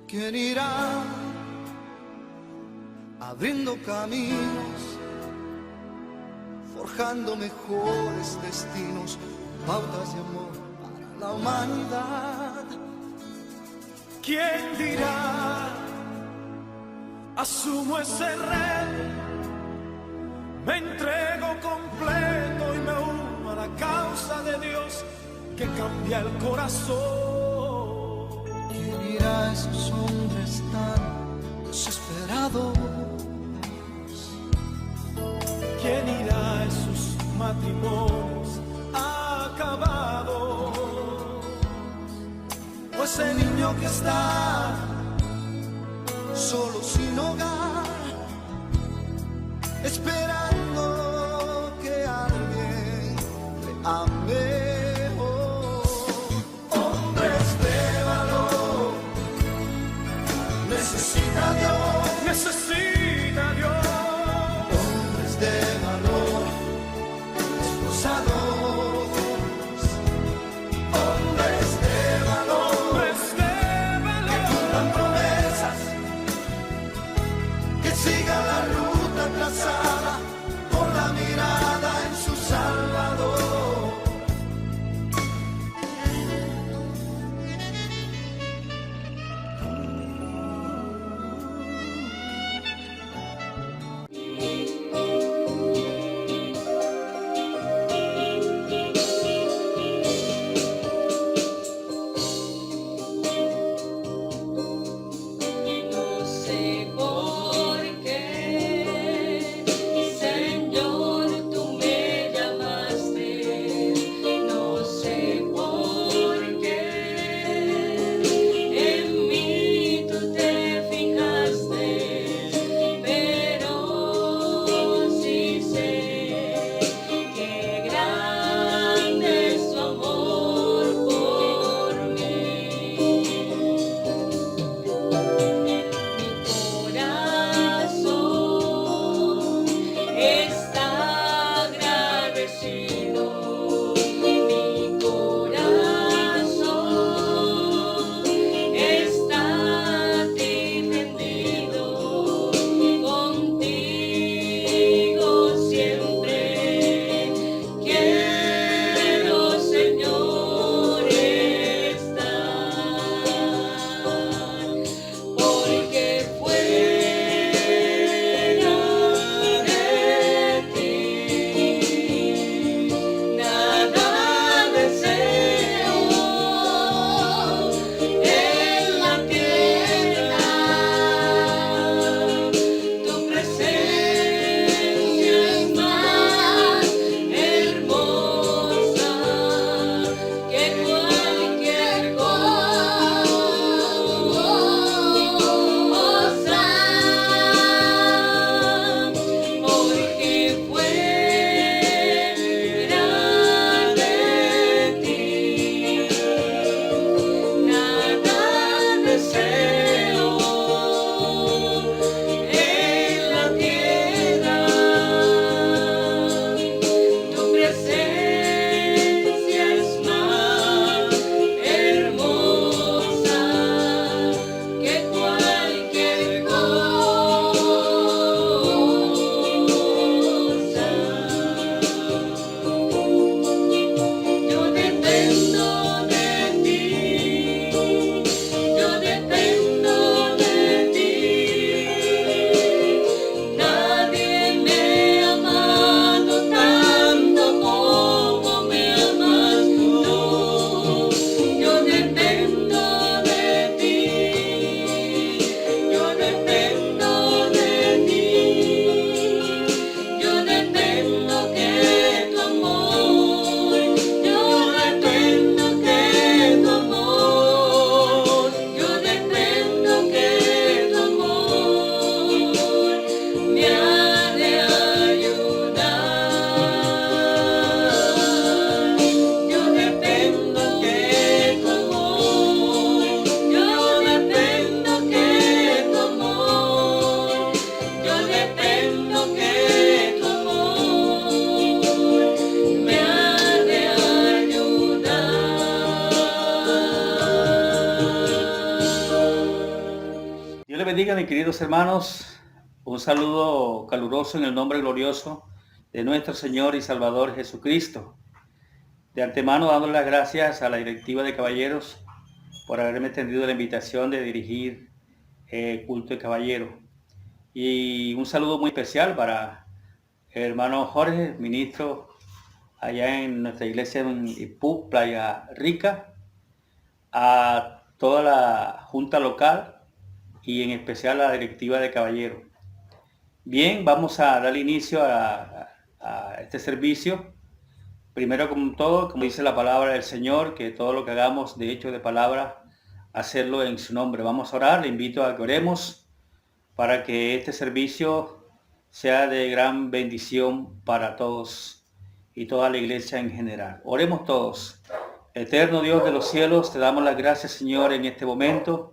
¿Quién irá abriendo caminos, forjando mejores destinos, pautas de amor para la humanidad? ¿Quién dirá? Asumo ese reto, me entrego completo y me uno a la causa de Dios que cambia el corazón. ¿Quién irá a esos hombres tan desesperados? ¿Quién irá a esos matrimonios acabados? O ese niño que está solo sin hogar, esperando que alguien le ame. Necesita Dios, necesita Dios. Hombres de valor, esforzados. Hombres de valor, que cumplan promesas, que sigan la ruta trazada bendiga, mis queridos hermanos. Un saludo caluroso en el nombre glorioso de nuestro Señor y Salvador Jesucristo. De antemano, dándole las gracias a la directiva de caballeros por haberme extendido la invitación de dirigir culto de caballero. Y un saludo muy especial para el hermano Jorge, ministro allá en nuestra iglesia en Ipú, Playa Rica, a toda la junta local y en especial a la directiva de caballero. Bien, vamos a dar inicio a este servicio. Primero, como todo, como dice la palabra del Señor, que todo lo que hagamos de hecho de palabra, hacerlo en su nombre. Vamos a orar, le invito a que oremos para que este servicio sea de gran bendición para todos y toda la iglesia en general. Oremos todos. Eterno Dios de los cielos, te damos las gracias, Señor, en este momento.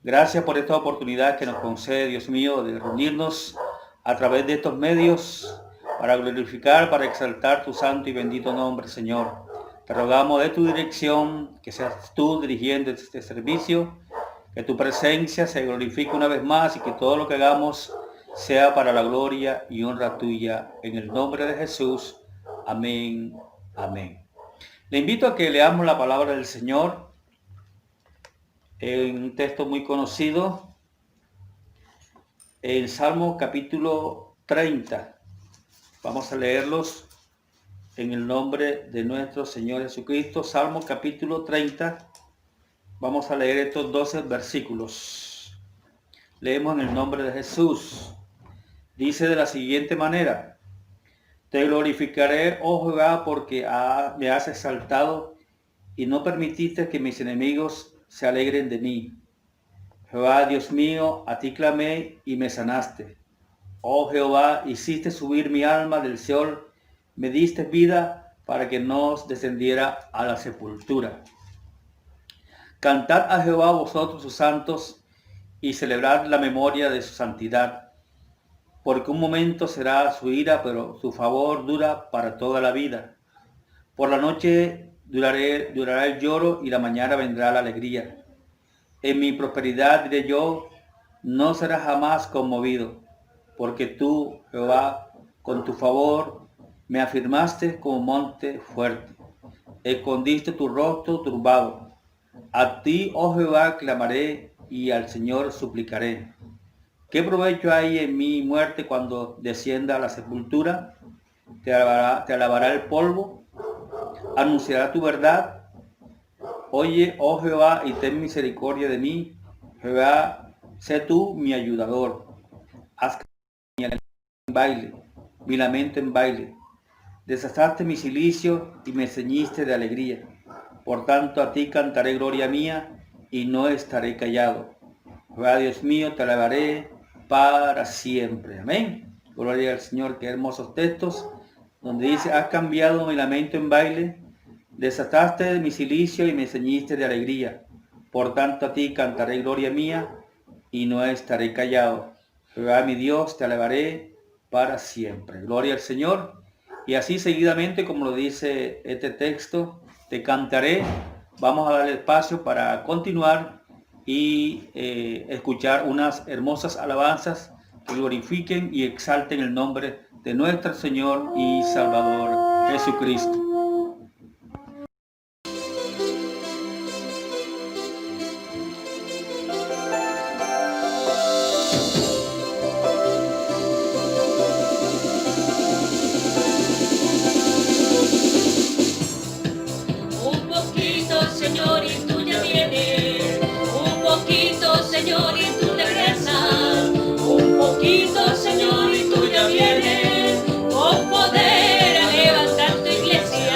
Gracias por esta oportunidad que nos concede, Dios mío, de reunirnos a través de estos medios para glorificar, para exaltar tu santo y bendito nombre, Señor. Te rogamos de tu dirección, que seas tú dirigiendo este servicio, que tu presencia se glorifique una vez más y que todo lo que hagamos sea para la gloria y honra tuya. En el nombre de Jesús. Amén. Amén. Le invito a que leamos la palabra del Señor en un texto muy conocido, en Salmo capítulo 30. Vamos a leerlos en el nombre de nuestro Señor Jesucristo. Salmo capítulo 30. Vamos a leer estos 12 versículos. Leemos en el nombre de Jesús. Dice de la siguiente manera: Te glorificaré, oh Jehová, porque me has exaltado y no permitiste que mis enemigos se alegren de mí. Jehová, Dios mío, a ti clamé y me sanaste. Oh Jehová, hiciste subir mi alma del Seol, me diste vida para que no descendiera a la sepultura. Cantad a Jehová vosotros sus santos y celebrad la memoria de su santidad, porque un momento será su ira, pero su favor dura para toda la vida. Por la noche durará el lloro y la mañana vendrá la alegría. En mi prosperidad diré yo, no serás jamás conmovido, porque tú, Jehová, con tu favor me afirmaste como monte fuerte. Escondiste tu rostro turbado. A ti, oh Jehová, clamaré y al Señor suplicaré. ¿Qué provecho hay en mi muerte cuando descienda a la sepultura? Te alabará el polvo, anunciará tu verdad. Oye, oh Jehová, y ten misericordia de mí. Jehová, sé tú mi ayudador. Haz mi alegría en baile, mi lamento en baile. Desazaste mi cilicio y me ceñiste de alegría. Por tanto, a ti cantaré gloria mía y no estaré callado. Jehová, Dios mío, te alabaré para siempre. Amén. Gloria al Señor. Qué hermosos textos donde dice: has cambiado mi lamento en baile, desataste mi cilicio y me ceñiste de alegría. Por tanto, a ti cantaré gloria mía y no estaré callado. Jehová mi Dios, te alabaré para siempre. Gloria al Señor. Y así seguidamente, como lo dice este texto, te cantaré. Vamos a darle espacio para continuar y escuchar unas hermosas alabanzas que glorifiquen y exalten el nombre de nuestro Señor y Salvador Jesucristo. Señor, y tú ya vienes con poder a levantar tu iglesia.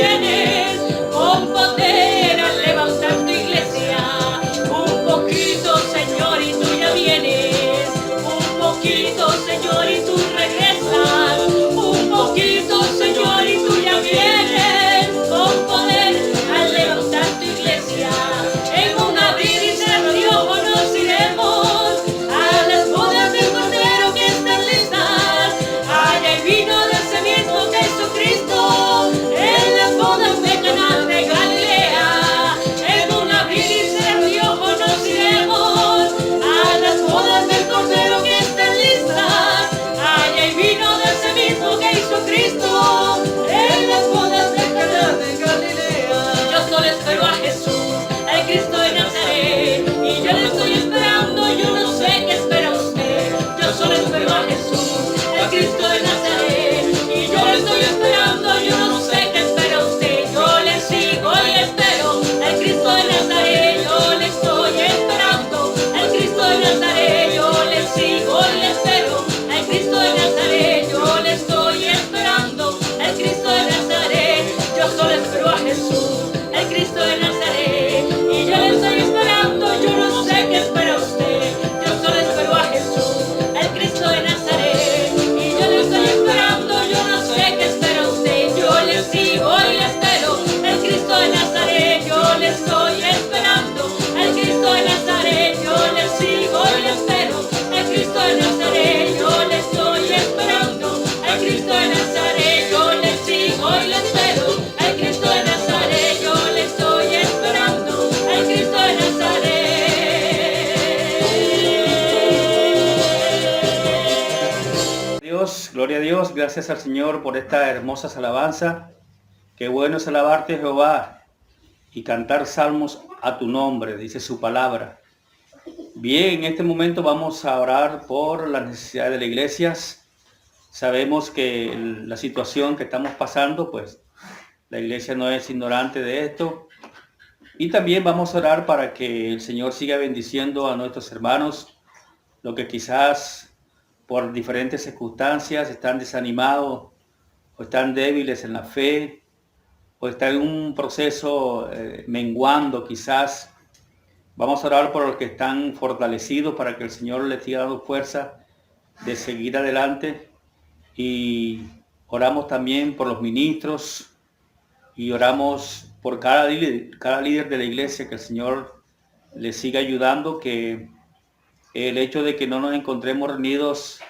vienes con poder a levantar tu iglesia. Un poquito, Señor, y tú ya vienes. Un poquito, Señor, y tú regresas. Un poquito, Señor, y tú ya vienes con poder a levantar tu iglesia. En un abrir y cerrar de ojos nos iremos a las bodas del Cordero que están listas. Allá hay vino de ese mismo Jesucristo en las bodas de Caná de Galilea. En un abrir y cerrar de ojos nos iremos a las bodas del Cordero que están listas. Allá hay vino de ese mismo Jesucristo en las bodas de Caná de Galilea. Yo solo espero a Jesús, el Cristo de Nazaret, y yo le estoy esperando. Yo no sé qué espera usted. Yo solo espero a Jesús, el Cristo de Nazaret, y yo le estoy esperando. Yo no sé qué espera usted. Yo le sigo y espero el Cristo de Nazaret. Yo le estoy esperando el Cristo de Nazaret. Yo le sigo y le espero el Cristo de Nazaret. Yo le estoy esperando el Cristo de Nazaret. Yo solo espero a Jesús, el Cristo de Nazaret, y yo le estoy esperando. Yo no sé qué espera usted. Yo solo espero a Jesús, el Cristo de Nazaret, y yo le estoy esperando. Yo no sé qué espera usted. Yo le sigo y le espero el Cristo de Nazaret. Yo le estoy esperando el Cristo de Nazaret. Yo le sigo y le espero el Cristo de Nazaret. Yo le estoy esperando el Cristo de Nazaret. Yo le sigo y le espero el Cristo de Nazaret. Yo le estoy esperando el Cristo de Nazaret. Dios, gloria a Dios, gracias al Señor por esta hermosa alabanza. Qué bueno es alabarte, Jehová, y cantar salmos a tu nombre, dice su palabra. Bien, en este momento vamos a orar por las necesidades de las iglesias. Sabemos que la situación que estamos pasando, pues la iglesia no es ignorante de esto. Y también vamos a orar para que el Señor siga bendiciendo a nuestros hermanos, los que quizás por diferentes circunstancias están desanimados o están débiles en la fe o están en un proceso menguando quizás. Vamos a orar por los que están fortalecidos para que el Señor les siga dando fuerza de seguir adelante. Y oramos también por los ministros y oramos por cada líder de la iglesia, que el Señor les siga ayudando, que el hecho de que no nos encontremos reunidos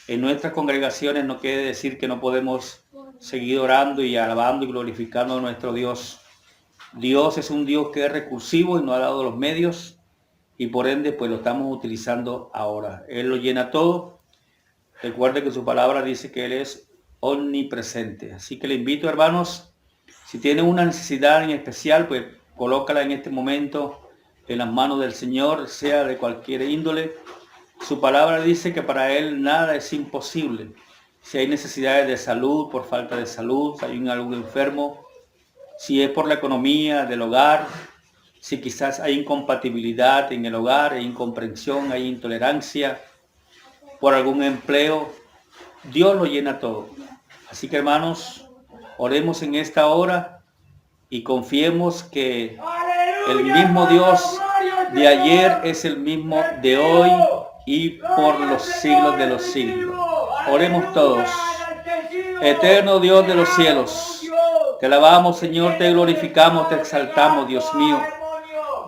en nuestras congregaciones no quiere decir que no podemos seguir orando y alabando y glorificando a nuestro Dios. Dios es un Dios que es recursivo y nos ha dado los medios, y por ende pues lo estamos utilizando ahora. Él lo llena todo. Recuerde que su palabra dice que Él es omnipresente. Así que le invito, hermanos, si tienen una necesidad en especial, pues colócala en este momento en las manos del Señor, sea de cualquier índole. Su palabra dice que para Él nada es imposible. Si hay necesidades de salud, por falta de salud, si hay algún enfermo, si es por la economía del hogar, si quizás hay incompatibilidad en el hogar, hay incomprensión, hay intolerancia, por algún empleo, Dios lo llena todo. Así que, hermanos, oremos en esta hora y confiemos que el mismo Dios de ayer es el mismo de hoy y por los siglos de los siglos. Oremos todos. Eterno Dios de los cielos, te alabamos, Señor, te glorificamos, te exaltamos, Dios mío.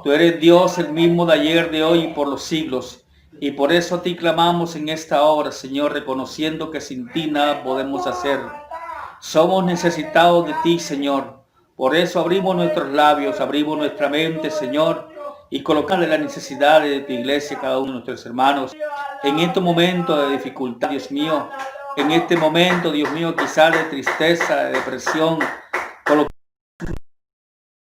Tú eres Dios el mismo de ayer, de hoy y por los siglos. Y por eso a ti clamamos en esta hora, Señor, reconociendo que sin ti nada podemos hacer. Somos necesitados de ti, Señor. Por eso abrimos nuestros labios, abrimos nuestra mente, Señor, y colocamos las necesidades de tu iglesia, cada uno de nuestros hermanos. En este momento de dificultad, Dios mío, en este momento, Dios mío, quizás de tristeza, de depresión, colocamos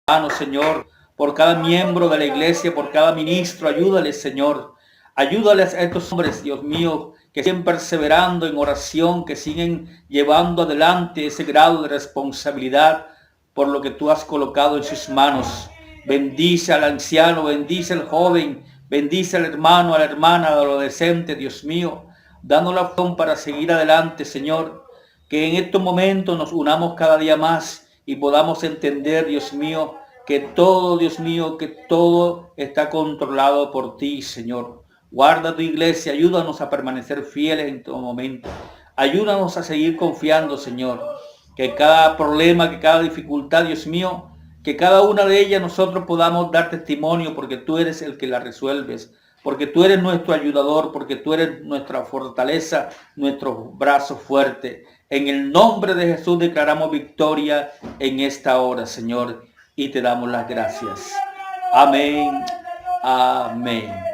hermanos, Señor, por cada miembro de la iglesia, por cada ministro, ayúdales, Señor. Ayúdales a estos hombres, Dios mío, que siguen perseverando en oración, que siguen llevando adelante ese grado de responsabilidad por lo que tú has colocado en sus manos. Bendice al anciano, bendice al joven, bendice al hermano, a la hermana, al adolescente, Dios mío, dando la opción para seguir adelante, Señor. Que en estos momentos nos unamos cada día más y podamos entender, Dios mío, que todo, Dios mío, que todo está controlado por ti, Señor. Guarda tu iglesia, ayúdanos a permanecer fieles en todo momento. Ayúdanos a seguir confiando, Señor, que cada problema, que cada dificultad, Dios mío, que cada una de ellas nosotros podamos dar testimonio, porque tú eres el que la resuelves, porque tú eres nuestro ayudador, porque tú eres nuestra fortaleza, nuestro brazo fuerte. En el nombre de Jesús declaramos victoria en esta hora, Señor, y te damos las gracias. Amén. Amén.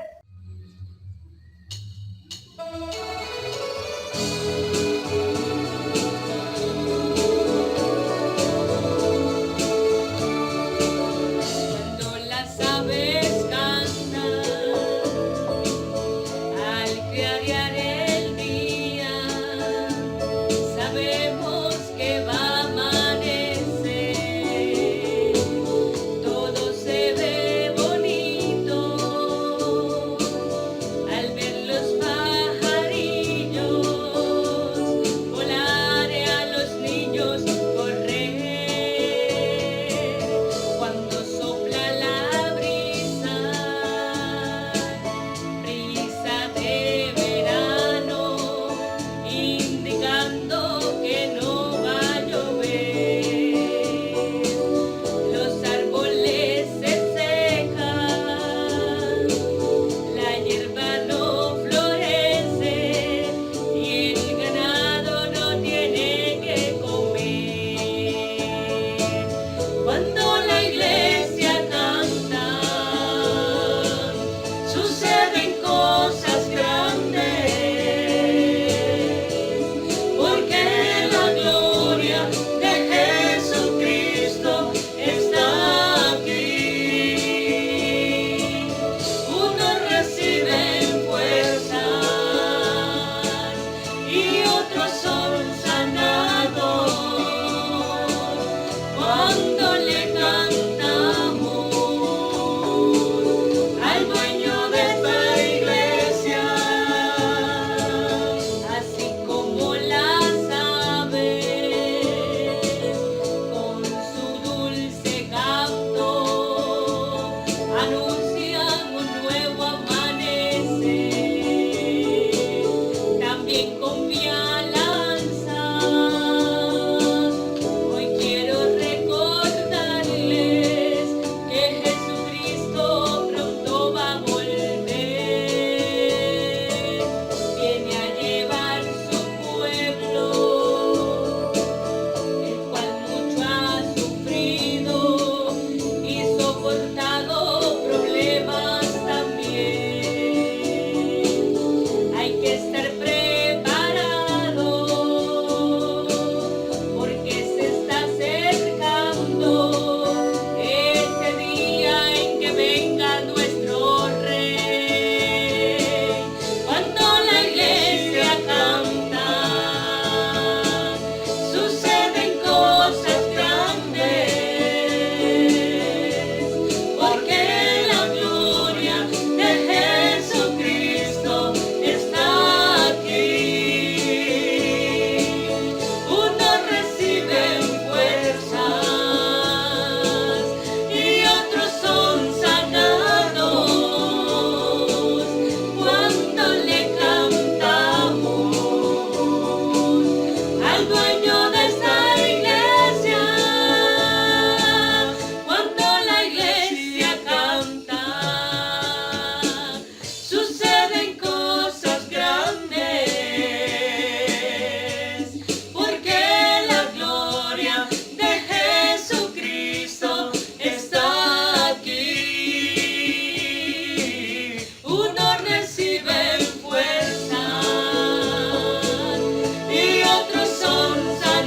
Son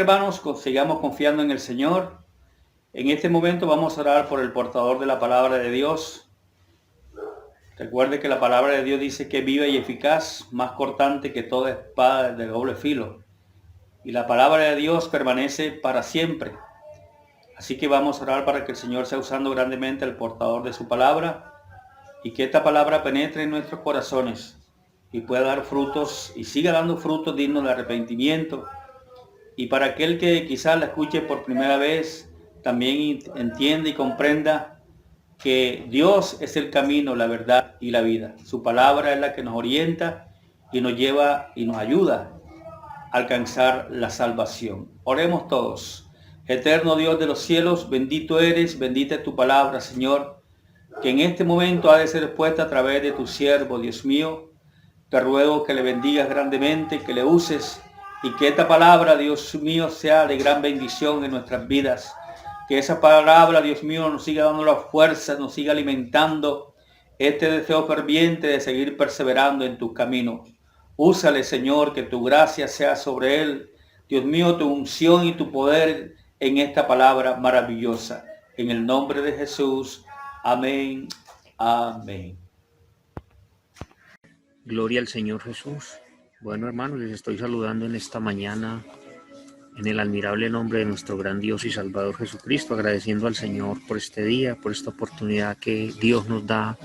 hermanos, sigamos confiando en el Señor. En este momento vamos a orar por el portador de la palabra de Dios. Recuerde que la palabra de Dios dice que es viva y eficaz, más cortante que toda espada de doble filo. Y la palabra de Dios permanece para siempre. Así que vamos a orar para que el Señor sea usando grandemente al portador de su palabra y que esta palabra penetre en nuestros corazones y pueda dar frutos y siga dando frutos dignos de arrepentimiento. Y para aquel que quizás la escuche por primera vez, también entienda y comprenda que Dios es el camino, la verdad y la vida. Su palabra es la que nos orienta y nos lleva y nos ayuda a alcanzar la salvación. Oremos todos. Eterno Dios de los cielos, bendito eres, bendita es tu palabra, Señor, que en este momento ha de ser expuesta a través de tu siervo, Dios mío. Te ruego que le bendigas grandemente, que le uses y que esta palabra, Dios mío, sea de gran bendición en nuestras vidas. Que esa palabra, Dios mío, nos siga dando la fuerza, nos siga alimentando este deseo ferviente de seguir perseverando en tus caminos. Úsale, Señor, que tu gracia sea sobre él. Dios mío, tu unción y tu poder en esta palabra maravillosa. En el nombre de Jesús. Amén. Amén. Gloria al Señor Jesús. Bueno, hermanos, les estoy saludando en esta mañana en el admirable nombre de nuestro gran Dios y Salvador Jesucristo, agradeciendo al Señor por este día, por esta oportunidad que Dios nos da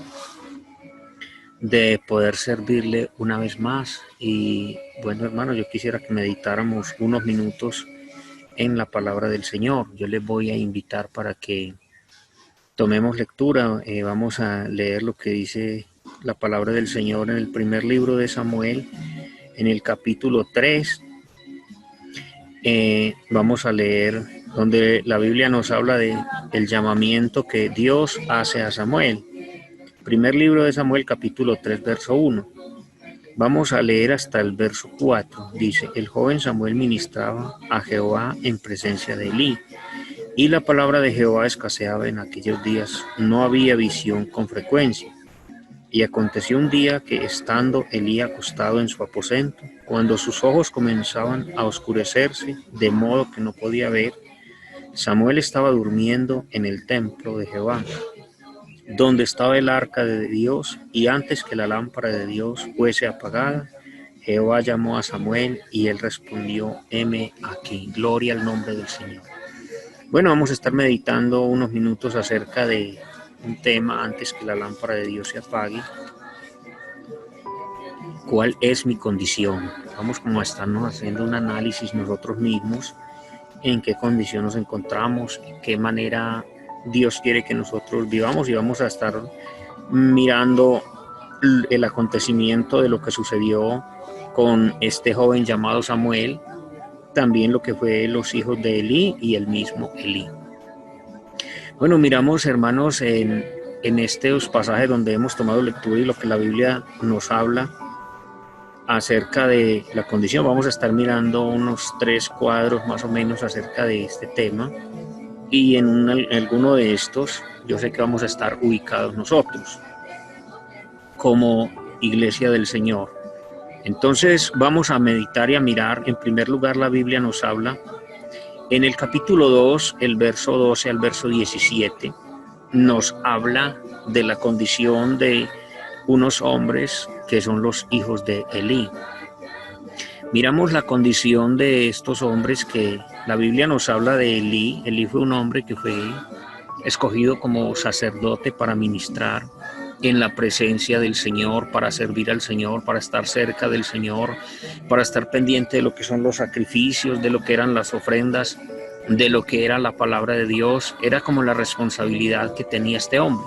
de poder servirle una vez más. Y bueno, hermanos, yo quisiera que meditáramos unos minutos en la palabra del Señor. Yo les voy a invitar para que tomemos lectura. Vamos a leer lo que dice la palabra del Señor en el primer libro de Samuel, en el capítulo 3. Vamos a leer donde la Biblia nos habla de el llamamiento que Dios hace a Samuel. Primer libro de Samuel, capítulo 3, verso 1. Vamos a leer hasta el verso 4. Dice: el joven Samuel ministraba a Jehová en presencia de Elí, y la palabra de Jehová escaseaba en aquellos días. No había visión con frecuencia. Y aconteció un día que, estando Elí acostado en su aposento, cuando sus ojos comenzaban a oscurecerse, de modo que no podía ver, Samuel estaba durmiendo en el templo de Jehová, donde estaba el arca de Dios, y antes que la lámpara de Dios fuese apagada, Jehová llamó a Samuel, y él respondió: heme aquí. Gloria al nombre del Señor. Bueno, vamos a estar meditando unos minutos acerca de un tema antes que la lámpara de Dios se apague. ¿Cuál es mi condición? Vamos como a estarnos haciendo un análisis nosotros mismos, en qué condición nos encontramos, en qué manera Dios quiere que nosotros vivamos, y vamos a estar mirando el acontecimiento de lo que sucedió con este joven llamado Samuel, también lo que fue los hijos de Elí y el mismo Elí. Bueno, miramos, hermanos, en estos pasajes donde hemos tomado lectura y lo que la Biblia nos habla acerca de la condición. Vamos a estar mirando unos 3 cuadros más o menos acerca de este tema, y en alguno de estos yo sé que vamos a estar ubicados nosotros como iglesia del Señor. Entonces vamos a meditar y a mirar. En primer lugar, la Biblia nos habla en el capítulo 2, el verso 12 al verso 17, nos habla de la condición de unos hombres que son los hijos de Elí. Miramos la condición de estos hombres que la Biblia nos habla de Elí. Elí fue un hombre que fue escogido como sacerdote para ministrar en la presencia del Señor, para servir al Señor, para estar cerca del Señor, para estar pendiente de lo que son los sacrificios, de lo que eran las ofrendas, de lo que era la palabra de Dios. Era como la responsabilidad que tenía este hombre.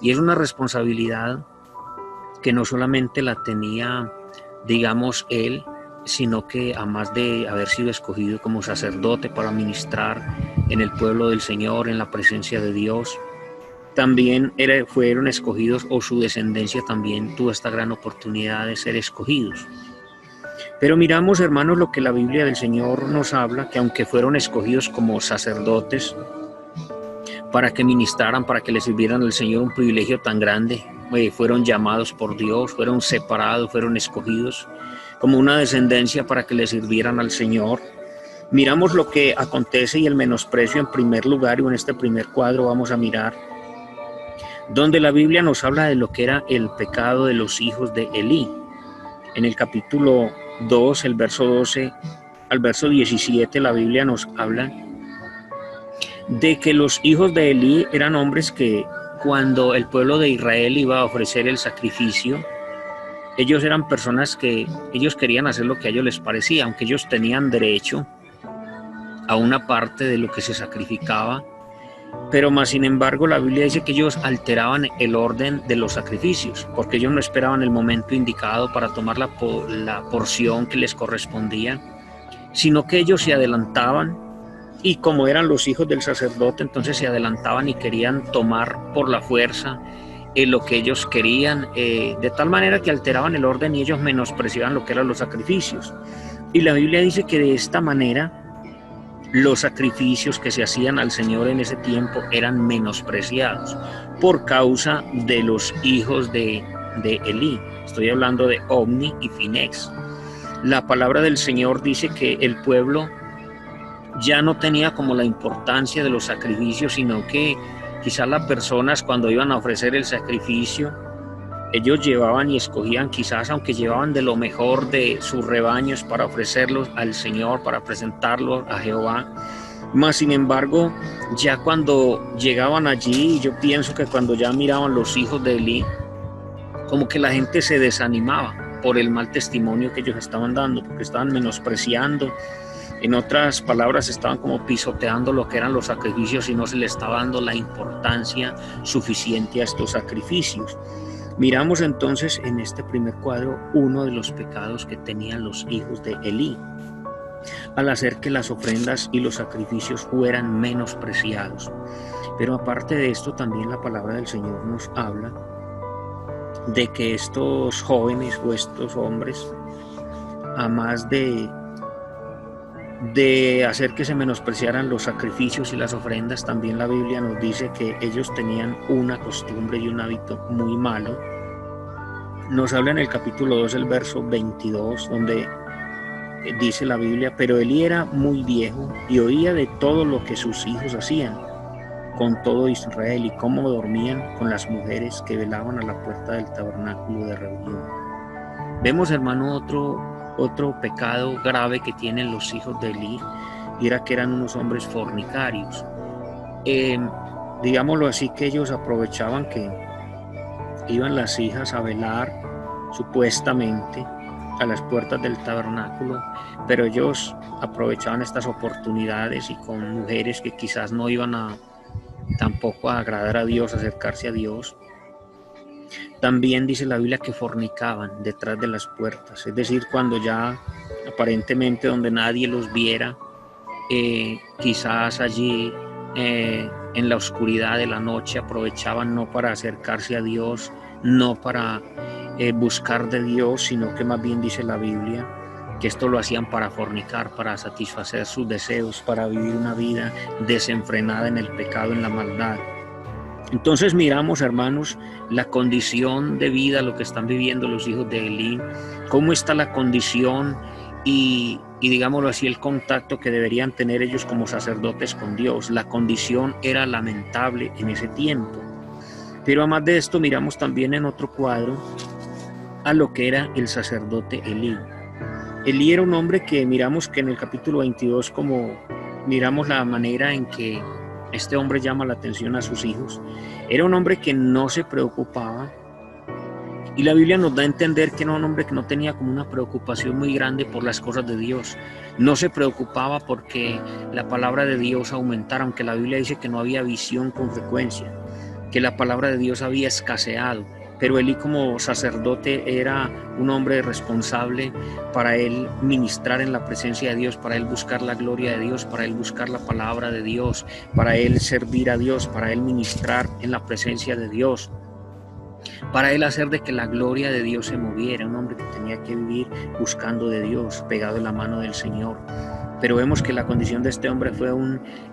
Y es una responsabilidad que no solamente la tenía, digamos, él, sino que además de haber sido escogido como sacerdote para ministrar en el pueblo del Señor, en la presencia de Dios, también fueron escogidos, o su descendencia también tuvo esta gran oportunidad de ser escogidos. Pero miramos, hermanos, lo que la Biblia del Señor nos habla, que aunque fueron escogidos como sacerdotes para que ministraran, para que le sirvieran al Señor, un privilegio tan grande, fueron llamados por Dios, fueron separados, fueron escogidos como una descendencia para que le sirvieran al Señor. Miramos lo que acontece y el menosprecio en primer lugar, y en este primer cuadro vamos a mirar donde la Biblia nos habla de lo que era el pecado de los hijos de Elí. En el capítulo 2, el verso 12 al verso 17, la Biblia nos habla de que los hijos de Elí eran hombres que cuando el pueblo de Israel iba a ofrecer el sacrificio, ellos eran personas que ellos querían hacer lo que a ellos les parecía, aunque ellos tenían derecho a una parte de lo que se sacrificaba, pero más sin embargo la Biblia dice que ellos alteraban el orden de los sacrificios, porque ellos no esperaban el momento indicado para tomar la porción que les correspondía, sino que ellos se adelantaban, y como eran los hijos del sacerdote, entonces se adelantaban y querían tomar por la fuerza lo que ellos querían, de tal manera que alteraban el orden y ellos menospreciaban lo que eran los sacrificios. Y la Biblia dice que de esta manera los sacrificios que se hacían al Señor en ese tiempo eran menospreciados por causa de los hijos de Elí. Estoy hablando de Ofni y Finex. La palabra del Señor dice que el pueblo ya no tenía como la importancia de los sacrificios, sino que quizás las personas cuando iban a ofrecer el sacrificio, ellos llevaban y escogían, quizás aunque llevaban de lo mejor de sus rebaños para ofrecerlos al Señor, para presentarlos a Jehová. Mas sin embargo, ya cuando llegaban allí, yo pienso que cuando ya miraban los hijos de Elí, como que la gente se desanimaba por el mal testimonio que ellos estaban dando, porque estaban menospreciando. En otras palabras, estaban como pisoteando lo que eran los sacrificios y no se le estaba dando la importancia suficiente a estos sacrificios. Miramos entonces en este primer cuadro uno de los pecados que tenían los hijos de Elí, al hacer que las ofrendas y los sacrificios fueran menospreciados. Pero aparte de esto, también la palabra del Señor nos habla de que estos jóvenes o estos hombres, a más de hacer que se menospreciaran los sacrificios y las ofrendas, también la Biblia nos dice que ellos tenían una costumbre y un hábito muy malo. Nos habla en el capítulo 2, el verso 22, donde dice la Biblia: pero Elí era muy viejo y oía de todo lo que sus hijos hacían con todo Israel y cómo dormían con las mujeres que velaban a la puerta del tabernáculo de reunión. Vemos, hermano, otro pecado grave que tienen los hijos de Elí, y era que eran unos hombres fornicarios. Digámoslo así, que ellos aprovechaban que iban las hijas a velar supuestamente a las puertas del tabernáculo, pero ellos aprovechaban estas oportunidades y con mujeres que quizás no iban tampoco a agradar a Dios, a acercarse a Dios. También dice la Biblia que fornicaban detrás de las puertas, es decir, cuando ya aparentemente donde nadie los viera, quizás allí en la oscuridad de la noche aprovechaban no para acercarse a Dios, no para buscar de Dios, sino que más bien dice la Biblia que esto lo hacían para fornicar, para satisfacer sus deseos, para vivir una vida desenfrenada en el pecado, en la maldad. Entonces miramos, hermanos, la condición de vida, lo que están viviendo los hijos de Elí, cómo está la condición y digámoslo así, el contacto que deberían tener ellos como sacerdotes con Dios. La condición era lamentable en ese tiempo. Pero además de esto, miramos también en otro cuadro a lo que era el sacerdote Elí. Elí era un hombre que miramos que en el capítulo 22, como miramos la manera en que este hombre llama la atención a sus hijos, era un hombre que no se preocupaba, y la Biblia nos da a entender que era un hombre que no tenía como una preocupación muy grande por las cosas de Dios. No se preocupaba porque la palabra de Dios aumentara, aunque la Biblia dice que no había visión con frecuencia, que la palabra de Dios había escaseado. Pero Elí, como sacerdote, era un hombre responsable para él ministrar en la presencia de Dios, para él buscar la gloria de Dios, para él buscar la palabra de Dios, para él servir a Dios, para él ministrar en la presencia de Dios, para él hacer de que la gloria de Dios se moviera. Un hombre que tenía que vivir buscando de Dios, pegado en la mano del Señor. Pero vemos que la condición de este hombre fue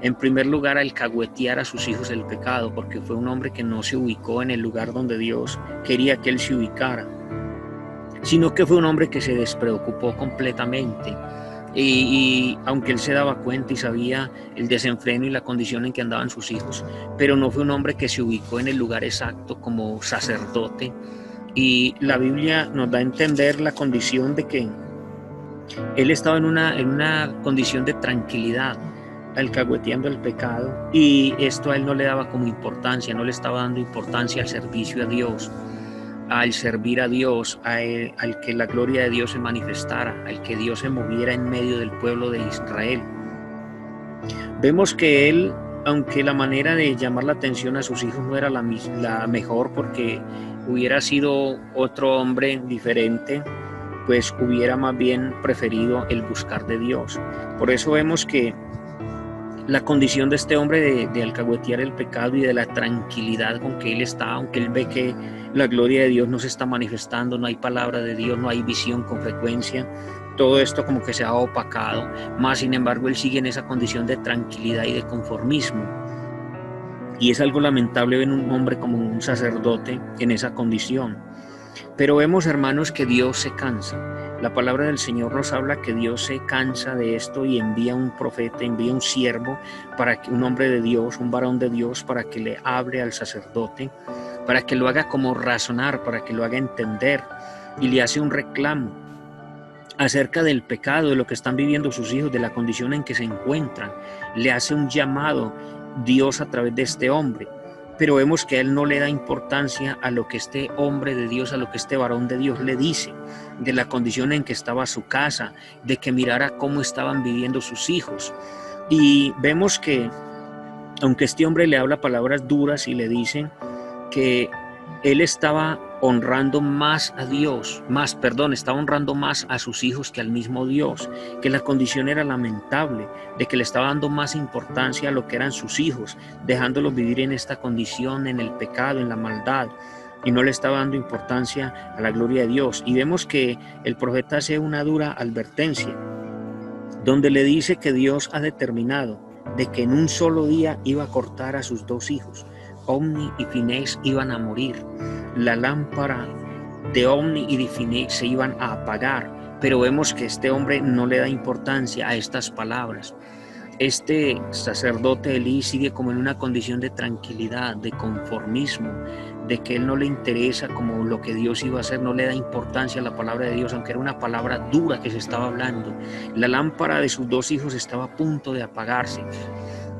en primer lugar, alcahuetear a sus hijos el pecado, porque fue un hombre que no se ubicó en el lugar donde Dios quería que él se ubicara, sino que fue un hombre que se despreocupó completamente. y aunque él se daba cuenta y sabía el desenfreno y la condición en que andaban sus hijos, pero no fue un hombre que se ubicó en el lugar exacto como sacerdote. Y la Biblia nos da a entender la condición de que él estaba en una condición de tranquilidad, alcahueteando el pecado, y esto a él no le daba como importancia, no le estaba dando importancia al servicio a Dios, al servir a Dios, al que la gloria de Dios se manifestara, al que Dios se moviera en medio del pueblo de Israel. Vemos que él, aunque la manera de llamar la atención a sus hijos no era la mejor, porque hubiera sido otro hombre diferente, pues hubiera más bien preferido el buscar de Dios. Por eso vemos que la condición de este hombre de alcahuetear el pecado y de la tranquilidad con que él está, aunque él ve que la gloria de Dios no se está manifestando, no hay palabra de Dios, no hay visión con frecuencia, todo esto como que se ha opacado, más sin embargo él sigue en esa condición de tranquilidad y de conformismo. Y es algo lamentable ver un hombre como un sacerdote en esa condición. Pero vemos, hermanos, que Dios se cansa. La palabra del Señor nos habla que Dios se cansa de esto y envía un profeta, envía un siervo, para que un hombre de Dios, un varón de Dios, para que le hable al sacerdote, para que lo haga como razonar, para que lo haga entender, y le hace un reclamo acerca del pecado, de lo que están viviendo sus hijos, de la condición en que se encuentran. Le hace un llamado Dios a través de este hombre. Pero vemos que él no le da importancia a lo que este hombre de Dios, a lo que este varón de Dios le dice, de la condición en que estaba su casa, de que mirara cómo estaban viviendo sus hijos. Y vemos que, aunque este hombre le habla palabras duras y le dicen que él estaba honrando más a Dios, estaba honrando más a sus hijos que al mismo Dios, que la condición era lamentable, de que le estaba dando más importancia a lo que eran sus hijos, dejándolos vivir en esta condición, en el pecado, en la maldad, y no le estaba dando importancia a la gloria de Dios. Y vemos que el profeta hace una dura advertencia, donde le dice que Dios ha determinado de que en un solo día iba a cortar a sus dos hijos. Omni y Finés iban a morir, la lámpara de Omni y de Finés se iban a apagar, pero vemos que este hombre no le da importancia a estas palabras. Este sacerdote Elí sigue como en una condición de tranquilidad, de conformismo, de que él no le interesa como lo que Dios iba a hacer, no le da importancia a la palabra de Dios, aunque era una palabra dura que se estaba hablando. La lámpara de sus dos hijos estaba a punto de apagarse,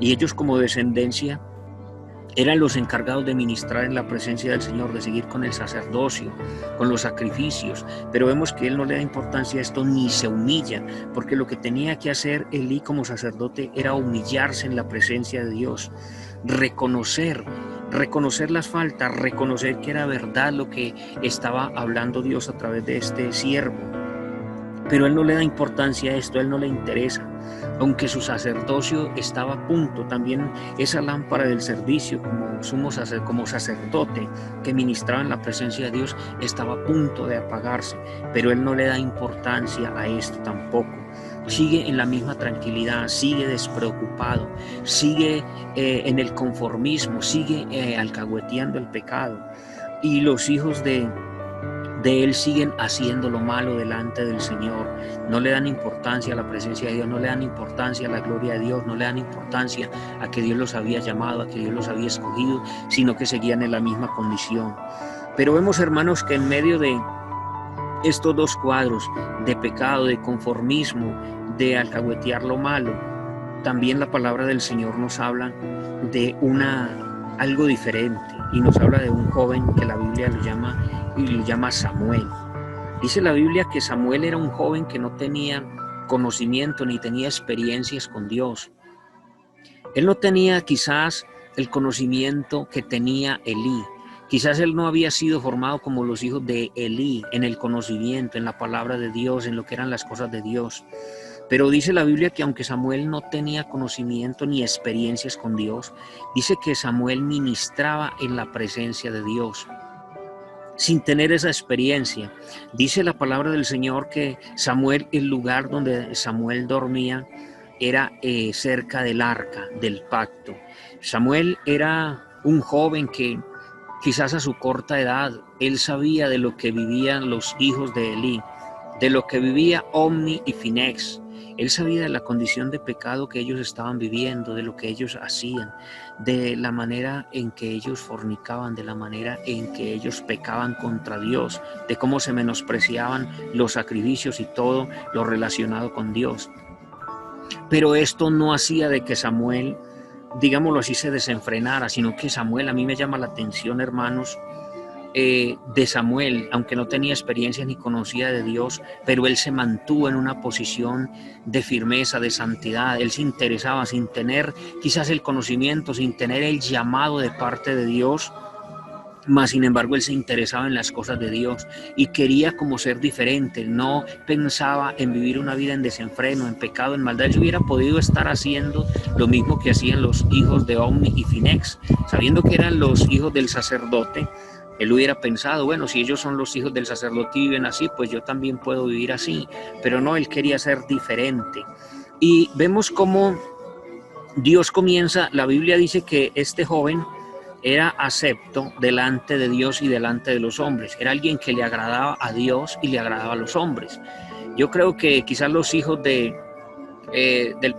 y ellos como descendencia eran los encargados de ministrar en la presencia del Señor, de seguir con el sacerdocio, con los sacrificios, pero vemos que él no le da importancia a esto ni se humilla, porque lo que tenía que hacer Elí como sacerdote era humillarse en la presencia de Dios, reconocer las faltas, reconocer que era verdad lo que estaba hablando Dios a través de este siervo. Pero él no le da importancia a esto, a él no le interesa. Aunque su sacerdocio estaba a punto, también esa lámpara del servicio como sacerdote que ministraba en la presencia de Dios estaba a punto de apagarse, pero él no le da importancia a esto tampoco. Sigue en la misma tranquilidad, sigue despreocupado, sigue en el conformismo, sigue alcahueteando el pecado, y los hijos de él siguen haciendo lo malo delante del Señor. No le dan importancia a la presencia de Dios, no le dan importancia a la gloria de Dios, no le dan importancia a que Dios los había llamado, a que Dios los había escogido, sino que seguían en la misma condición. Pero vemos, hermanos, que en medio de estos dos cuadros de pecado, de conformismo, de alcahuetear lo malo, también la palabra del Señor nos habla de algo diferente, y nos habla de un joven que la Biblia lo llama Samuel. Dice la Biblia que Samuel era un joven que no tenía conocimiento ni tenía experiencias con Dios. Él no tenía quizás el conocimiento que tenía Elí. Quizás él no había sido formado como los hijos de Elí en el conocimiento, en la palabra de Dios, en lo que eran las cosas de Dios. Pero dice la Biblia que aunque Samuel no tenía conocimiento ni experiencias con Dios, dice que Samuel ministraba en la presencia de Dios. Sin tener esa experiencia, dice la palabra del Señor que Samuel, el lugar donde Samuel dormía, era cerca del arca del pacto. Samuel era un joven que quizás a su corta edad, él sabía de lo que vivían los hijos de Elí, de lo que vivía Omni y Finés, Él sabía de la condición de pecado que ellos estaban viviendo, de lo que ellos hacían, de la manera en que ellos fornicaban, de la manera en que ellos pecaban contra Dios, de cómo se menospreciaban los sacrificios y todo lo relacionado con Dios. Pero esto no hacía de que Samuel, digámoslo así, se desenfrenara, sino que Samuel, a mí me llama la atención, hermanos, de Samuel, aunque no tenía experiencia ni conocía de Dios, pero él se mantuvo en una posición de firmeza, de santidad. Él se interesaba sin tener quizás el conocimiento, sin tener el llamado de parte de Dios, mas sin embargo él se interesaba en las cosas de Dios y quería como ser diferente. No pensaba en vivir una vida en desenfreno, en pecado, en maldad. Él hubiera podido estar haciendo lo mismo que hacían los hijos de Ofni y Finex, sabiendo que eran los hijos del sacerdote. Él hubiera pensado, bueno, si ellos son los hijos del sacerdote y viven así, pues yo también puedo vivir así. Pero no, él quería ser diferente. Y vemos cómo Dios comienza, la Biblia dice que este joven era acepto delante de Dios y delante de los hombres. Era alguien que le agradaba a Dios y le agradaba a los hombres. Yo creo que quizás los hijos del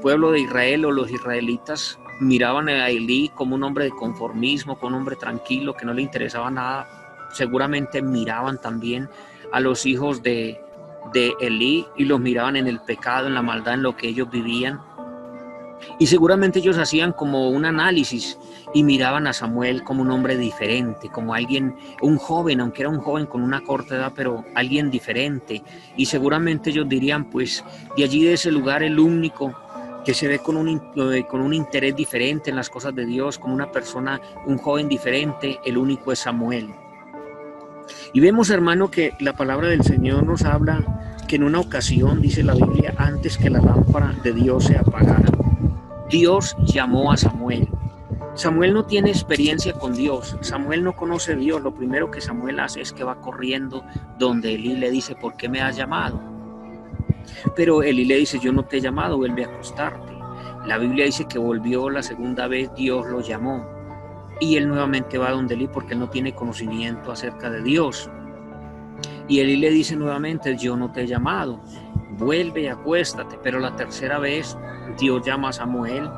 pueblo de Israel o los israelitas miraban a Elí como un hombre de conformismo, como un hombre tranquilo, que no le interesaba nada. Seguramente miraban también a los hijos de Elí y los miraban en el pecado, en la maldad, en lo que ellos vivían. Y seguramente ellos hacían como un análisis y miraban a Samuel como un hombre diferente, como alguien, un joven, aunque era un joven con una corta edad, pero alguien diferente. Y seguramente ellos dirían, pues de allí, de ese lugar, el único que se ve con un interés diferente en las cosas de Dios, como una persona, un joven diferente, el único es Samuel. Y vemos, hermano, que la palabra del Señor nos habla que en una ocasión, dice la Biblia, antes que la lámpara de Dios se apagara, Dios llamó a Samuel. Samuel no tiene experiencia con Dios, Samuel no conoce a Dios. Lo primero que Samuel hace es que va corriendo donde Elí le dice, ¿por qué me has llamado? Pero Elí le dice, yo no te he llamado, vuelve a acostarte. La Biblia dice que volvió la segunda vez, Dios lo llamó. Y él nuevamente va donde Elí porque él no tiene conocimiento acerca de Dios. Y Elí le dice nuevamente, yo no te he llamado, vuelve y acuéstate. Pero la tercera vez Dios llama a Samuel,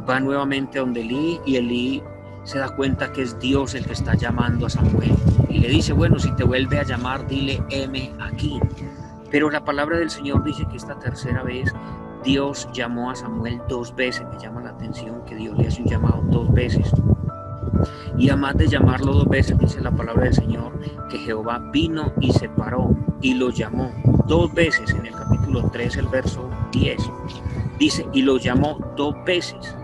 va nuevamente donde Elí y Elí se da cuenta que es Dios el que está llamando a Samuel. Y le dice, bueno, si te vuelve a llamar, dile, heme aquí. Pero la palabra del Señor dice que esta tercera vez Dios llamó a Samuel 2 veces. Me llama la atención que Dios le hace un llamado 2 veces. Y además de llamarlo 2 veces, dice la palabra del Señor que Jehová vino y se paró y lo llamó 2 veces. En el capítulo 3, el verso 10, dice, y lo llamó 2 veces.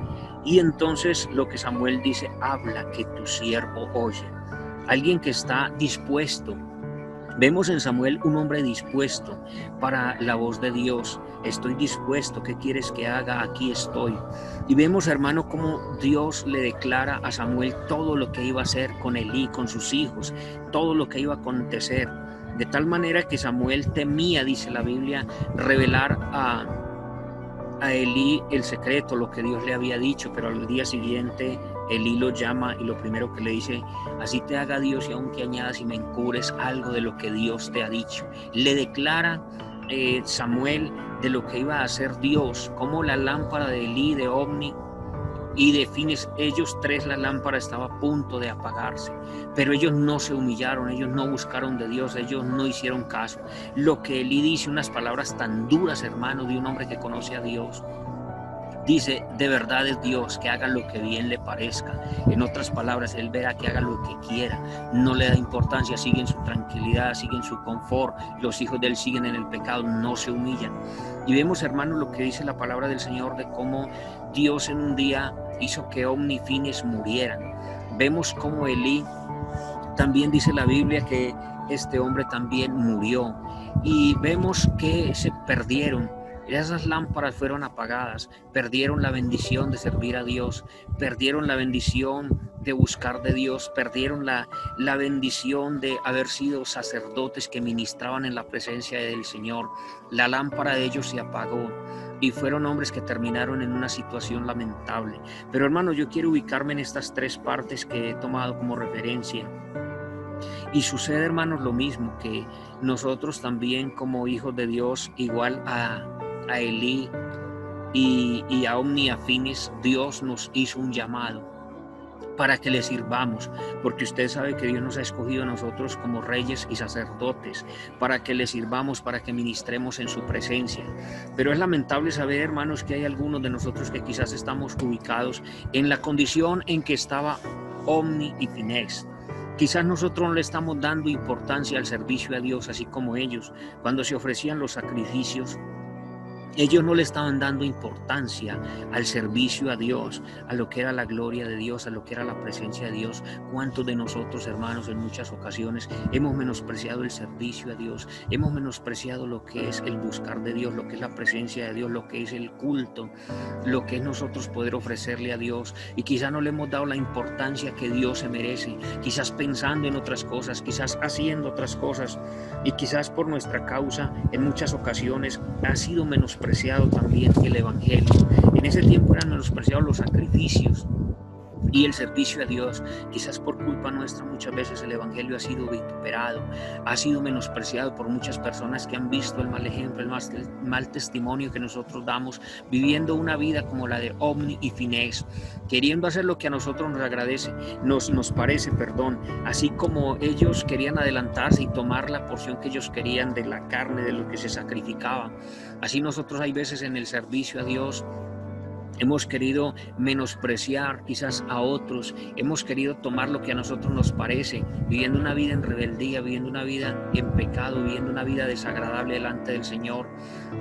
Y entonces lo que Samuel dice, habla que tu siervo oye. Alguien que está dispuesto. Vemos en Samuel un hombre dispuesto para la voz de Dios. Estoy dispuesto, ¿qué quieres que haga? Aquí estoy. Y vemos, hermano, cómo Dios le declara a Samuel todo lo que iba a hacer con Elí, con sus hijos, todo lo que iba a acontecer. De tal manera que Samuel temía, dice la Biblia, revelar a Elí el secreto, lo que Dios le había dicho, pero al día siguiente Elí lo llama y lo primero que le dice, así te haga Dios y aunque añadas y me encubres algo de lo que Dios te ha dicho. Le declara Samuel de lo que iba a hacer Dios, como la lámpara de Elí, de Ofni y de Finex, ellos 3, la lámpara estaba a punto de apagarse, pero ellos no se humillaron, ellos no buscaron de Dios, ellos no hicieron caso. Lo que Elí dice, unas palabras tan duras, hermano, de un hombre que conoce a Dios. Dice, de verdad es Dios, que haga lo que bien le parezca. En otras palabras, él verá que haga lo que quiera. No le da importancia, sigue en su tranquilidad, sigue en su confort. Los hijos de él siguen en el pecado, no se humillan. Y vemos, hermanos, lo que dice la palabra del Señor de cómo Dios en un día hizo que Ofni y Finex murieran. Vemos cómo Elí, también dice la Biblia que este hombre también murió. Y vemos que se perdieron. Esas lámparas fueron apagadas, perdieron la bendición de servir a Dios, perdieron la bendición de buscar de Dios, perdieron la bendición de haber sido sacerdotes que ministraban en la presencia del Señor. La lámpara de ellos se apagó y fueron hombres que terminaron en una situación lamentable. Pero hermano, yo quiero ubicarme en estas 3 partes que he tomado como referencia. Y sucede, hermanos, lo mismo, que nosotros también como hijos de Dios, igual a a Elí y a Omni y a Fines, Dios nos hizo un llamado para que le sirvamos, porque usted sabe que Dios nos ha escogido a nosotros como reyes y sacerdotes, para que le sirvamos, para que ministremos en su presencia. Pero es lamentable saber, hermanos, que hay algunos de nosotros que quizás estamos ubicados en la condición en que estaba Omni y Fines. Quizás nosotros no le estamos dando importancia al servicio a Dios, así como ellos, cuando se ofrecían los sacrificios. Ellos no le estaban dando importancia al servicio a Dios, a lo que era la gloria de Dios, a lo que era la presencia de Dios. ¿Cuántos de nosotros, hermanos, en muchas ocasiones hemos menospreciado el servicio a Dios? Hemos menospreciado lo que es el buscar de Dios, lo que es la presencia de Dios, lo que es el culto, lo que es nosotros poder ofrecerle a Dios. Y quizás no le hemos dado la importancia que Dios se merece, quizás pensando en otras cosas, quizás haciendo otras cosas. Y quizás por nuestra causa, en muchas ocasiones, ha sido menospreciado también el evangelio. En ese tiempo eran menospreciados los sacrificios y el servicio a Dios. Quizás por culpa nuestra muchas veces el evangelio ha sido vituperado, ha sido menospreciado por muchas personas que han visto el mal ejemplo, el mal testimonio que nosotros damos, viviendo una vida como la de Omni y Fines, queriendo hacer lo que a nosotros nos parece, así como ellos querían adelantarse y tomar la porción que ellos querían de la carne, de lo que se sacrificaba. Así nosotros hay veces en el servicio a Dios hemos querido menospreciar quizás a otros, hemos querido tomar lo que a nosotros nos parece, viviendo una vida en rebeldía, viviendo una vida en pecado, viviendo una vida desagradable delante del Señor.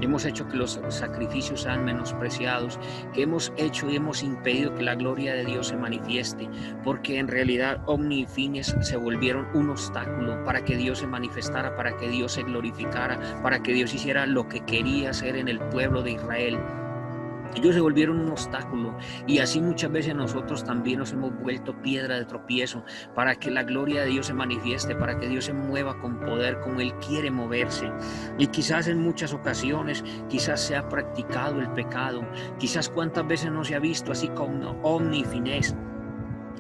Hemos hecho que los sacrificios sean menospreciados, que hemos hecho y hemos impedido que la gloria de Dios se manifieste, porque en realidad Omni y Fines se volvieron un obstáculo para que Dios se manifestara, para que Dios se glorificara, para que Dios hiciera lo que quería hacer en el pueblo de Israel. Ellos se volvieron un obstáculo, y así muchas veces nosotros también nos hemos vuelto piedra de tropiezo para que la gloria de Dios se manifieste, para que Dios se mueva con poder como Él quiere moverse. Y quizás en muchas ocasiones quizás se ha practicado el pecado, quizás cuántas veces no se ha visto así como Omni y Fines.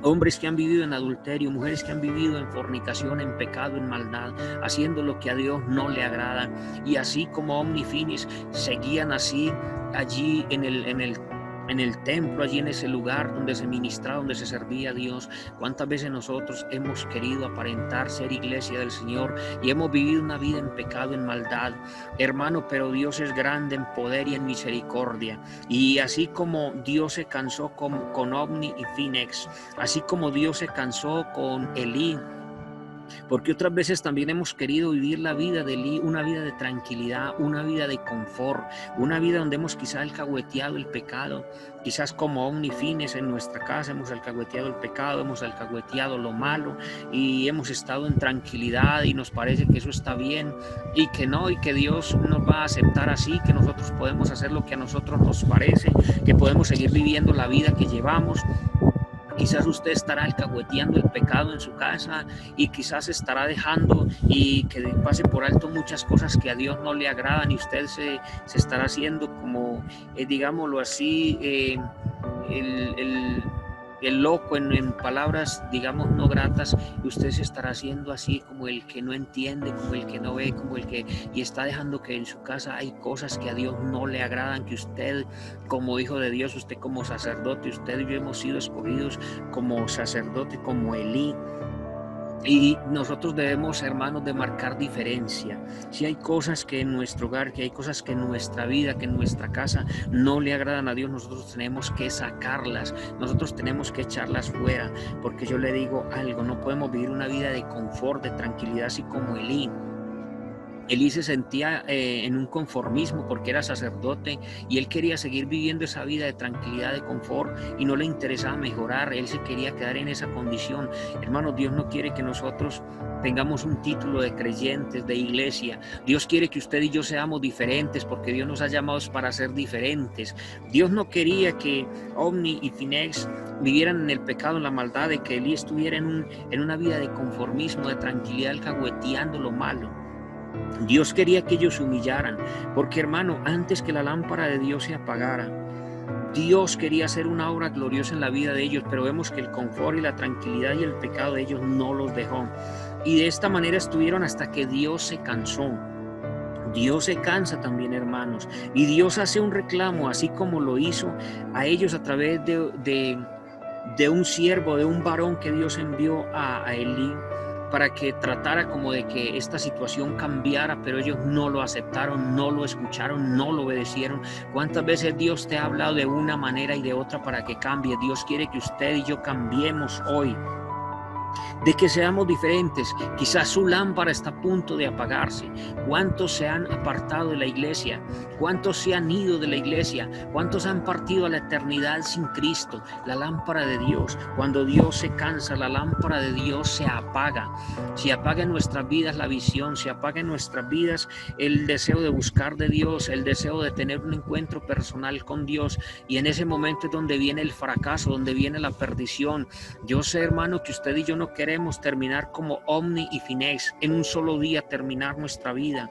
Hombres que han vivido en adulterio, mujeres que han vivido en fornicación, en pecado, en maldad, haciendo lo que a Dios no le agrada. Y así como Omni y Fines seguían así allí en el templo, allí en ese lugar donde se ministraba, donde se servía a Dios. ¿Cuántas veces nosotros hemos querido aparentar ser iglesia del Señor y hemos vivido una vida en pecado, en maldad? Hermano, pero Dios es grande en poder y en misericordia. Y así como Dios se cansó con Omni y Fines, así como Dios se cansó con Elí, porque otras veces también hemos querido vivir la vida de Elí, una vida de tranquilidad, una vida de confort, una vida donde hemos quizás alcahueteado el pecado, quizás como Omni y Fines en nuestra casa hemos alcahueteado el pecado, hemos alcahueteado lo malo y hemos estado en tranquilidad y nos parece que eso está bien y que no, y que Dios nos va a aceptar así, que nosotros podemos hacer lo que a nosotros nos parece, que podemos seguir viviendo la vida que llevamos. Quizás usted estará alcahueteando el pecado en su casa y quizás estará dejando y que pase por alto muchas cosas que a Dios no le agradan, y usted se estará haciendo como, digámoslo así, el loco en palabras, digamos, no gratas. Usted se estará haciendo así como el que no entiende, como el que no ve, como el que, y está dejando que en su casa hay cosas que a Dios no le agradan, que usted como hijo de Dios, usted como sacerdote, usted y yo hemos sido escogidos como sacerdote, como Elí. Y nosotros debemos, hermanos, de marcar diferencia. Si hay cosas que en nuestro hogar, que hay cosas que en nuestra vida, que en nuestra casa no le agradan a Dios, nosotros tenemos que sacarlas, nosotros tenemos que echarlas fuera, porque yo le digo algo, no podemos vivir una vida de confort, de tranquilidad, así como Elí. Elí se sentía en un conformismo porque era sacerdote y él quería seguir viviendo esa vida de tranquilidad, de confort, y no le interesaba mejorar, él se quería quedar en esa condición. Hermanos, Dios no quiere que nosotros tengamos un título de creyentes, de iglesia. Dios quiere que usted y yo seamos diferentes, porque Dios nos ha llamado para ser diferentes. Dios no quería que Omni y Fines vivieran en el pecado, en la maldad, de que Elí estuviera en una vida de conformismo, de tranquilidad, alcahueteando lo malo. Dios quería que ellos se humillaran, porque, hermano, antes que la lámpara de Dios se apagara, Dios quería hacer una obra gloriosa en la vida de ellos, pero vemos que el confort y la tranquilidad y el pecado de ellos no los dejó. Y de esta manera estuvieron hasta que Dios se cansó. Dios se cansa también, hermanos, y Dios hace un reclamo, así como lo hizo a ellos a través de un siervo, de un varón que Dios envió a Elí, para que tratara como de que esta situación cambiara, pero ellos no lo aceptaron, no lo escucharon, no lo obedecieron. ¿Cuántas veces Dios te ha hablado de una manera y de otra para que cambie? Dios quiere que usted y yo cambiemos hoy, de que seamos diferentes. Quizás su lámpara está a punto de apagarse. ¿Cuántos se han apartado de la iglesia? ¿Cuántos se han ido de la iglesia? ¿Cuántos han partido a la eternidad sin Cristo? La lámpara de Dios, cuando Dios se cansa, la lámpara de Dios se apaga. Se apaga en nuestras vidas la visión, se apaga en nuestras vidas el deseo de buscar de Dios, el deseo de tener un encuentro personal con Dios, y en ese momento es donde viene el fracaso, donde viene la perdición. Yo sé, hermano, que usted y yo no queremos terminar como Omni y Finex, en un solo día terminar nuestra vida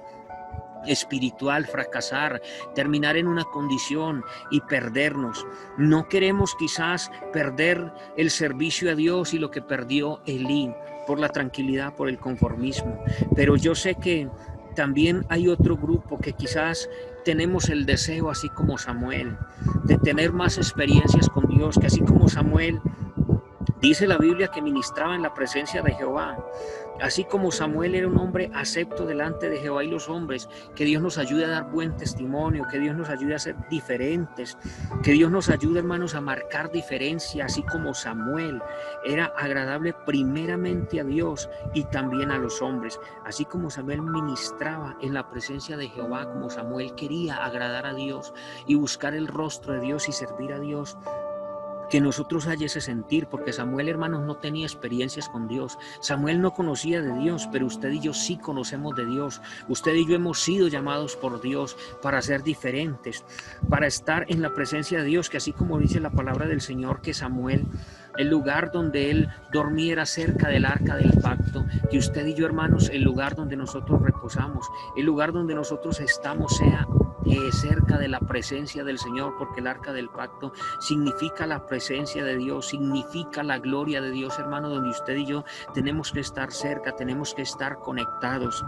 espiritual, fracasar, terminar en una condición y perdernos. No queremos quizás perder el servicio a Dios y lo que perdió Elí por la tranquilidad, por el conformismo, pero yo sé que también hay otro grupo que quizás tenemos el deseo, así como Samuel, de tener más experiencias con Dios, que así como Samuel, dice la Biblia que ministraba en la presencia de Jehová. Así como Samuel era un hombre acepto delante de Jehová y los hombres, que Dios nos ayude a dar buen testimonio, que Dios nos ayude a ser diferentes, que Dios nos ayude, hermanos, a marcar diferencia, así como Samuel era agradable primeramente a Dios y también a los hombres. Así como Samuel ministraba en la presencia de Jehová, como Samuel quería agradar a Dios y buscar el rostro de Dios y servir a Dios, que nosotros haya ese sentir, porque Samuel, hermanos, no tenía experiencias con Dios. Samuel no conocía de Dios, pero usted y yo sí conocemos de Dios. Usted y yo hemos sido llamados por Dios para ser diferentes, para estar en la presencia de Dios, que así como dice la palabra del Señor, que Samuel, el lugar donde él dormiera cerca del arca del pacto, que usted y yo, hermanos, el lugar donde nosotros reposamos, el lugar donde nosotros estamos sea cerca de la presencia del Señor, porque el arca del pacto significa la presencia de Dios, significa la gloria de Dios, hermano, donde usted y yo tenemos que estar cerca, tenemos que estar conectados.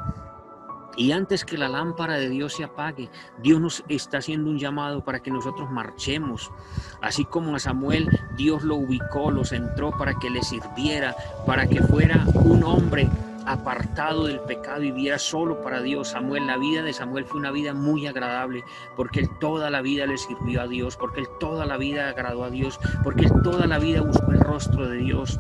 Y antes que la lámpara de Dios se apague, Dios nos está haciendo un llamado para que nosotros marchemos. Así como a Samuel, Dios lo ubicó, lo centró para que le sirviera, para que fuera un hombre apartado del pecado y viviera solo para Dios. Samuel, la vida de Samuel fue una vida muy agradable, porque él toda la vida le sirvió a Dios, porque él toda la vida agradó a Dios, porque él toda la vida buscó el rostro de Dios.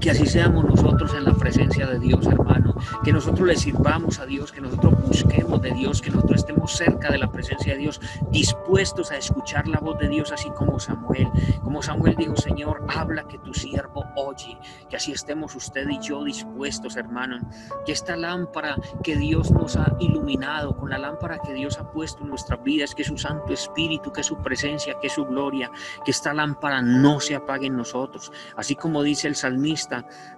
Que así seamos nosotros en la presencia de Dios, hermano, que nosotros le sirvamos a Dios, que nosotros busquemos de Dios, que nosotros estemos cerca de la presencia de Dios, dispuestos a escuchar la voz de Dios, así como Samuel. Como Samuel dijo: Señor, habla, que tu siervo oye. Que así estemos usted y yo dispuestos, hermano, que esta lámpara que Dios nos ha iluminado, con la lámpara que Dios ha puesto en nuestras vidas, que es su Santo Espíritu, que es su presencia, que es su gloria, que esta lámpara no se apague en nosotros. Así como dice el salmista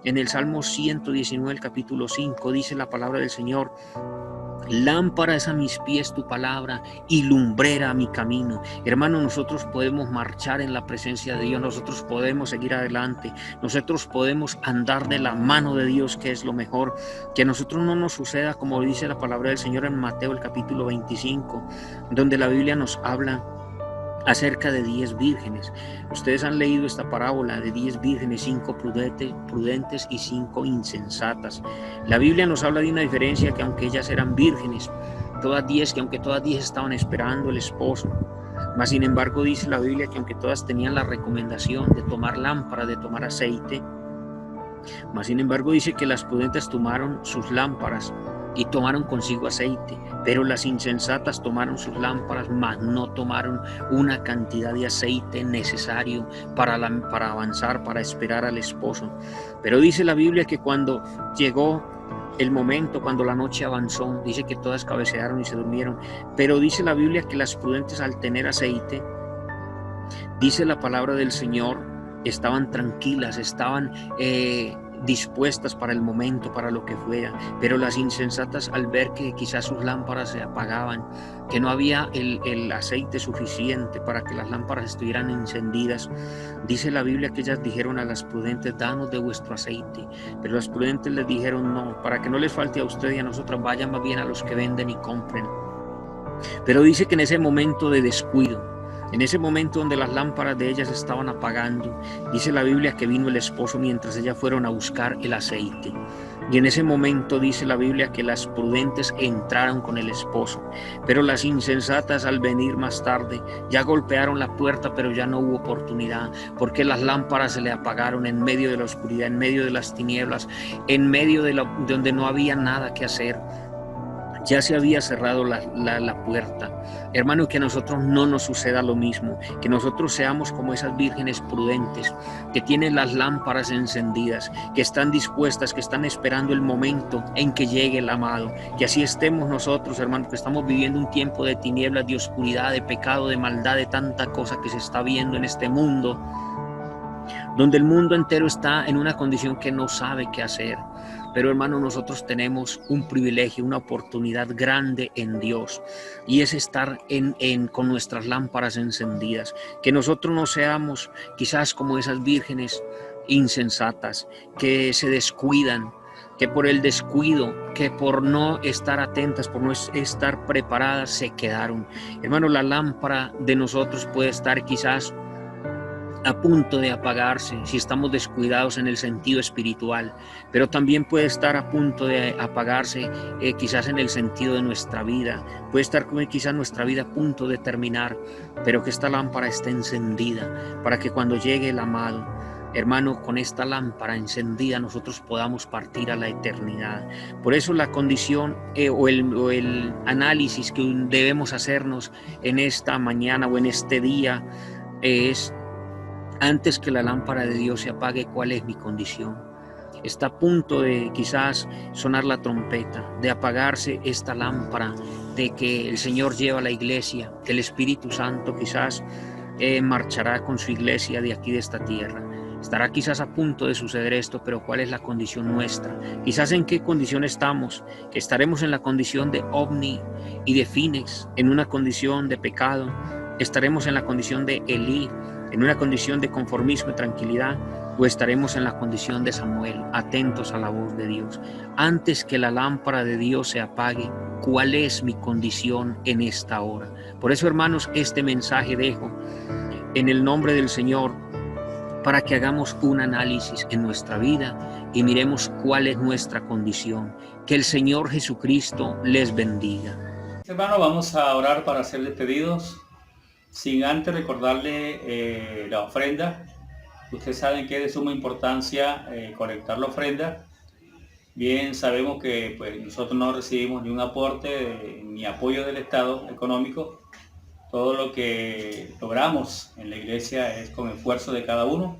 en el Salmo 119, el capítulo 5, dice la palabra del Señor: lámpara es a mis pies tu palabra y lumbrera a mi camino. Hermano, nosotros podemos marchar en la presencia de Dios, nosotros podemos seguir adelante, nosotros podemos andar de la mano de Dios, que es lo mejor. Que a nosotros no nos suceda como dice la palabra del Señor en Mateo, el capítulo 25, donde la Biblia nos habla acerca de 10 vírgenes. Ustedes han leído esta parábola de 10 vírgenes, 5 prudentes y 5 insensatas. La Biblia nos habla de una diferencia, que aunque ellas eran vírgenes, todas 10, que aunque todas 10 estaban esperando el esposo, mas sin embargo dice la Biblia que aunque todas tenían la recomendación de tomar lámpara, de tomar aceite, mas sin embargo dice que las prudentes tomaron sus lámparas y tomaron consigo aceite, pero las insensatas tomaron sus lámparas, mas no tomaron una cantidad de aceite necesario para avanzar, para esperar al esposo. Pero dice la Biblia que cuando llegó el momento, cuando la noche avanzó, dice que todas cabecearon y se durmieron. Pero dice la Biblia que las prudentes, al tener aceite, dice la palabra del Señor, estaban tranquilas, estaban dispuestas para el momento, para lo que fuera. Pero las insensatas, al ver que quizás sus lámparas se apagaban, que no había el aceite suficiente para que las lámparas estuvieran encendidas, dice la Biblia que ellas dijeron a las prudentes: danos de vuestro aceite. Pero las prudentes les dijeron: no, para que no les falte a usted y a nosotras, vayan más bien a los que venden y compren. Pero dice que en ese momento de descuido, en ese momento donde las lámparas de ellas estaban apagando, dice la Biblia que vino el esposo mientras ellas fueron a buscar el aceite. Y en ese momento dice la Biblia que las prudentes entraron con el esposo, pero las insensatas, al venir más tarde, ya golpearon la puerta, pero ya no hubo oportunidad, porque las lámparas se le apagaron en medio de la oscuridad, en medio de las tinieblas, en medio de donde no había nada que hacer. Ya se había cerrado la puerta. Hermano, que a nosotros no nos suceda lo mismo, que nosotros seamos como esas vírgenes prudentes, que tienen las lámparas encendidas, que están dispuestas, que están esperando el momento en que llegue el amado. Que así estemos nosotros, hermano, que estamos viviendo un tiempo de tinieblas, de oscuridad, de pecado, de maldad, de tanta cosa que se está viendo en este mundo, donde el mundo entero está en una condición que no sabe qué hacer. Pero hermano, nosotros tenemos un privilegio, una oportunidad grande en Dios, y es estar con nuestras lámparas encendidas. Que nosotros no seamos quizás como esas vírgenes insensatas que se descuidan, que por el descuido, que por no estar atentas, por no estar preparadas, se quedaron. Hermano, la lámpara de nosotros puede estar quizás a punto de apagarse si estamos descuidados en el sentido espiritual, pero también puede estar a punto de apagarse quizás en el sentido de nuestra vida. Puede estar quizás nuestra vida a punto de terminar, pero que esta lámpara esté encendida para que cuando llegue el amado, hermano, con esta lámpara encendida nosotros podamos partir a la eternidad. Por eso la condición o el análisis que debemos hacernos en esta mañana o en este día es: antes que la lámpara de Dios se apague, ¿cuál es mi condición? Está a punto de quizás sonar la trompeta, de apagarse esta lámpara, de que el Señor lleva a la iglesia, que el Espíritu Santo quizás marchará con su iglesia de aquí, de esta tierra. Estará quizás a punto de suceder esto, pero ¿cuál es la condición nuestra? Quizás en qué condición estamos, que estaremos en la condición de ovni y de Finex, en una condición de pecado, estaremos en la condición de Elí, en una condición de conformismo y tranquilidad, o estaremos en la condición de Samuel, atentos a la voz de Dios. Antes que la lámpara de Dios se apague, ¿cuál es mi condición en esta hora? Por eso, hermanos, este mensaje dejo en el nombre del Señor, para que hagamos un análisis en nuestra vida y miremos cuál es nuestra condición. Que el Señor Jesucristo les bendiga. Hermano, vamos a orar para hacerles pedidos, sin antes recordarle la ofrenda. Ustedes saben que es de suma importancia colectar la ofrenda. Bien, sabemos que pues, nosotros no recibimos ni un aporte ni apoyo del Estado económico. Todo lo que logramos en la iglesia es con esfuerzo de cada uno.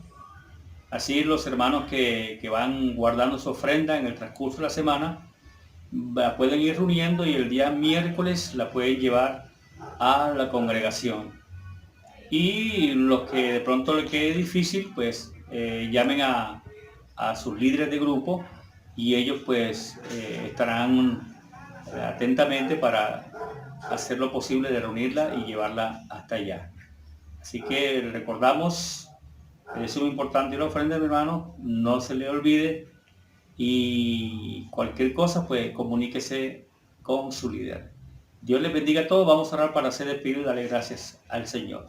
Así los hermanos que van guardando su ofrenda en el transcurso de la semana la pueden ir reuniendo y el día miércoles la pueden llevar a la congregación. Y los que de pronto les quede difícil, pues llamen a sus líderes de grupo y ellos pues estarán atentamente para hacer lo posible de reunirla y llevarla hasta allá. Así que recordamos, es muy importante la ofrenda, mi hermano, no se le olvide, y cualquier cosa pues comuníquese con su líder. Dios les bendiga a todos. Vamos a orar para hacer el pedido y darle gracias al Señor.